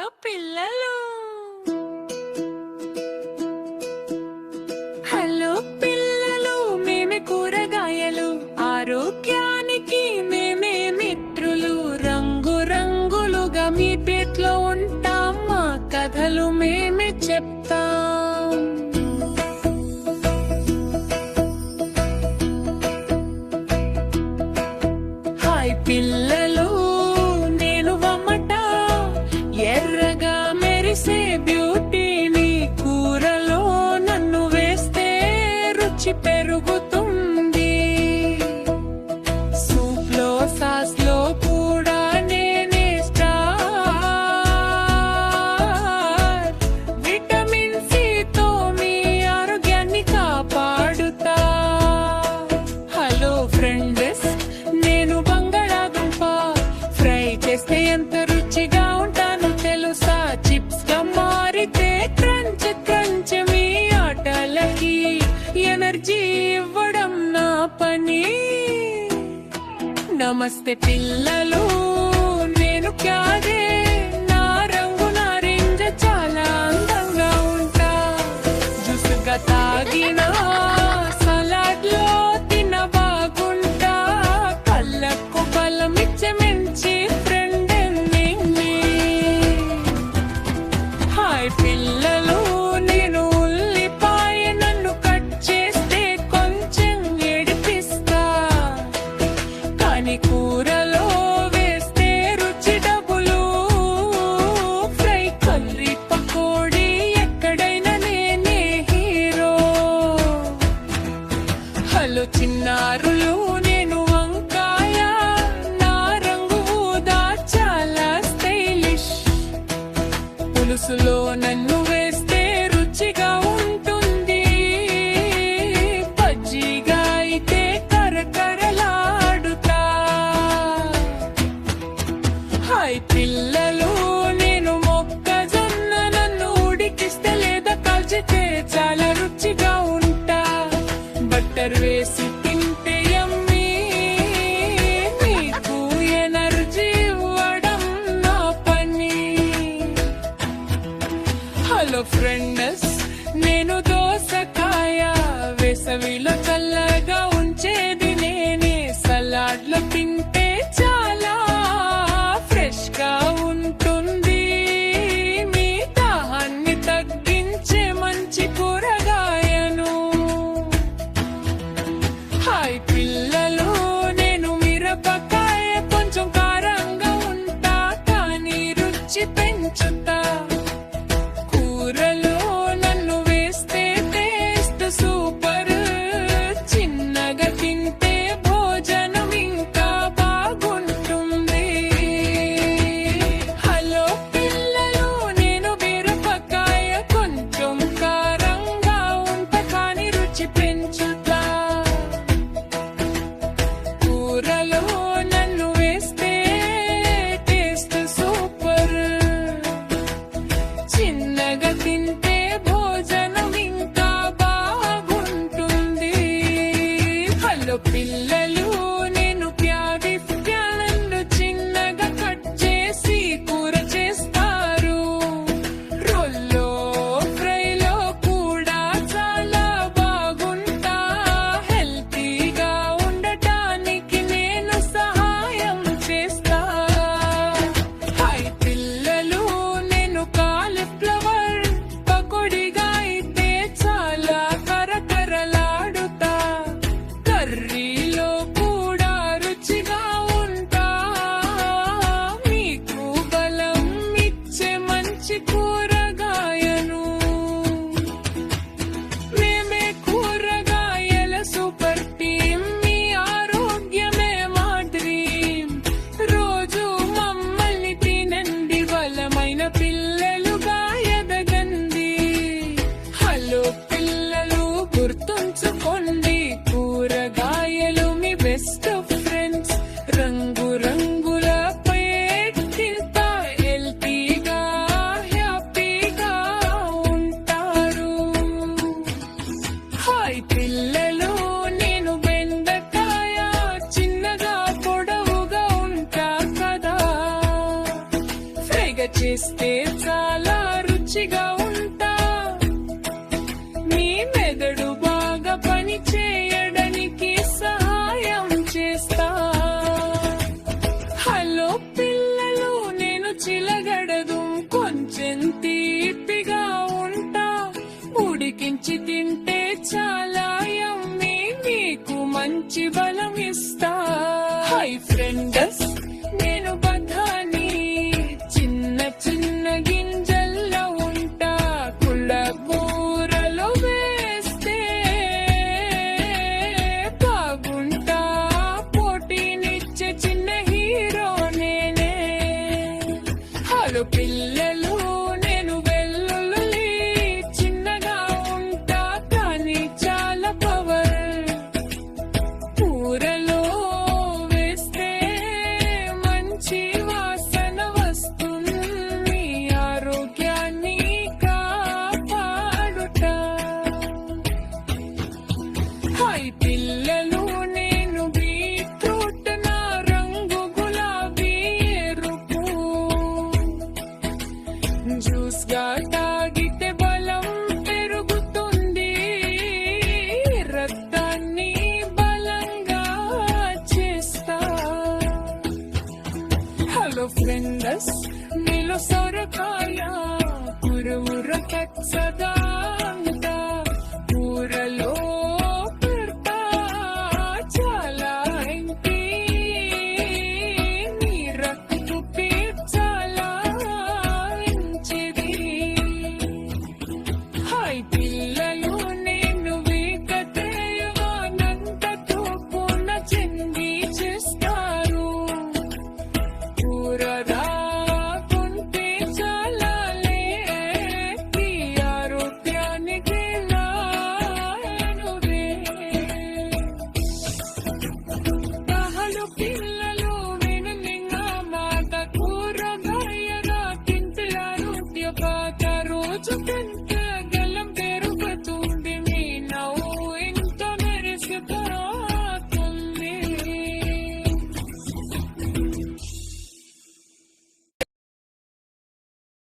Hello పిల్లలు, hello పిల్లలు, మేమే కూరగాయలు, ఆరోగ్యానికి మేమే మిత్రులు. రంగు రంగులుగా మీ పేట్లో ఉంటాం, మా కథలు మేమే చెప్తాం. హాయ్ పిల్లలు, నేను వమ్మట, ఎర్రగా మెరిసే బ్యూటీని. కూరలో నన్ను వేస్తే రుచి పెరుగుతుంది. సూప్ లో సాస్ లో కూడా నేనే స్టార్. విటమిన్ సి తో మీ ఆరోగ్యాన్ని కాపాడుతా. హలో ఫ్రెండ్స్, నేను బంగాళాదుంప. ఫ్రై చేస్తే ఎంత రుచిగా ఉంటానో తెలుసా? చిప్స్ గా మారితే క్రంచ్ క్రంచ్. మీ ఆటలకి ఎనర్జీ ఇవ్వడం నా పని. నమస్తే పిల్లలు, నేను క్యారే. నా రంగు నారింజ, చాలా అందంగా ఉంటా. జ్యూసుగా తాగిన సలాడ్ లో తిన బాగుంటా. కళ్ళకు బలమిచ్చే మంచి ఫ్రెండ్ నేనే. హాయ్ పిల్లలు, నేను ఉల్లిపాయ. నన్ను కట్ చేస్తే కొంచెం ఏడిపిస్తా, కానీ కూరలో వేస్తే రుచి డబులు. ఫ్రై, కర్రీ, పకోడీ, ఎక్కడైనా నేనే హీరో. హలో చిన్నారులు, నేను వంకాయ. నా రంగు ఊదా, చాలా స్టైలిష్. పులుసులో నన్ను వేస్తే రుచిగా ఉంటుంది. బజ్జీగా అయితే కరకరలాడుతా. హాయ్ పిల్లలు, నేను మొక్కజొన్న. నన్ను ఉడికిస్తే లేదా కాల్చితే చాలా రుచిగా ఉంటా. బట్టర్ వేసి తింటే యమ్మీ. నీకు ఎనర్జీ ఇవ్వడం నా పని. హలో ఫ్రెండ్స్, నేను దోసకాయ. వేసవిలో చల్లగా ఉంచేది నేనే. సలాడ్ లో తింటే చాలా ఫ్రెష్ గా ఉంటుంది. మీ దాహాన్ని తగ్గించే మంచి కూరగాయను. హాయ్ పిల్లలు, నేను మిరపకాయ. కొంచెం కారంగా ఉంటా, కానీ రుచి పెంచుతా. కూరలో నన్ను వేస్తే టేస్ట్ సూపర్. చిన్నగా తింటే భోజనం ఇంకా బాగుంటుంది. హలో పిల్లలు, నేను బీరపకాయ. కొంచెం కారంగా ఉంటా, కానీ రుచి పెంచుతా. కూరలో నన్ను వేస్తే టేస్ట్ సూపర్. చిన్నగా తింటే భోజనం ఇంకా బాగుంటుంది. హలో పిల్లలు, నేను ప్యారీ. నన్ను చిన్నగా కట్ చేసి కూర చేస్తారు. రోల్లో, ఫ్రైలో కూడా చాలా బాగుంటా. హెల్తీగా ఉండటానికి నేను సహాయం చేస్తా. హాయ్ పిల్లలు, నేను కాలీఫ్లవర్. పకోడీగా అయితే చాలా కరకరలాడుతా. కర్రీలో కూడా రుచిగా ఉంటా. మీకు బలం ఇచ్చే మంచి కూరగాయను. మేమే కూరగాయల సూపర్ టీమ్. మీ ఆరోగ్యమే మా డ్రీమ్. రోజు మమ్మల్ని తినండి, బలమైన పిల్లలుగా ఎదగండి. హలో పిల్లలు, గుర్తుంచుకోండి, కూరగాయలు మీ బెస్ట్ ఫ్రెండ్స్. రంగు రంగుల పేటిల్తా. హెల్తీగా, హ్యాపీ చేస్తే చాలా రుచిగా ఉంటా. మీ మెదడు బాగా పని చేయడానికి సహాయం చేస్తా. హలో పిల్లలు, నేను చిలగడదు కొంచెం తీపిగా ఉంటా. ఉడికించి తింటే చాలా యమ్మీ, మీకు మంచి బలం ఇస్తా. హై ఫ్రెండ్స్, నేను బఠానీ, చిన్న చిన్న గింజల్లో ఉంటా. కూరలో వేస్తే బాగుంటా. పోటీనిచ్చే చిన్న హీరో నేనే. హలో పిల్లలు, నేను వెల్లుల్లి, చిన్నగా ఉంటా కానీ చాలా పవర్. కూరలో వేస్తే మంచి వాసన వస్తుంది. ఆరోగ్యాన్ని కాపాడుట. హై పిల్లలు, నేను బీట్రూట్, నా రంగు గులాబీ ఎరుపు. జ్యూస్ గా తాగితే బలం పెరుగుతుంది. రక్తాన్ని బలంగా చేస్తా. హలో ఫ్రెండ్స్, నీలో సొరకాయ, కురుముర పచ్చగా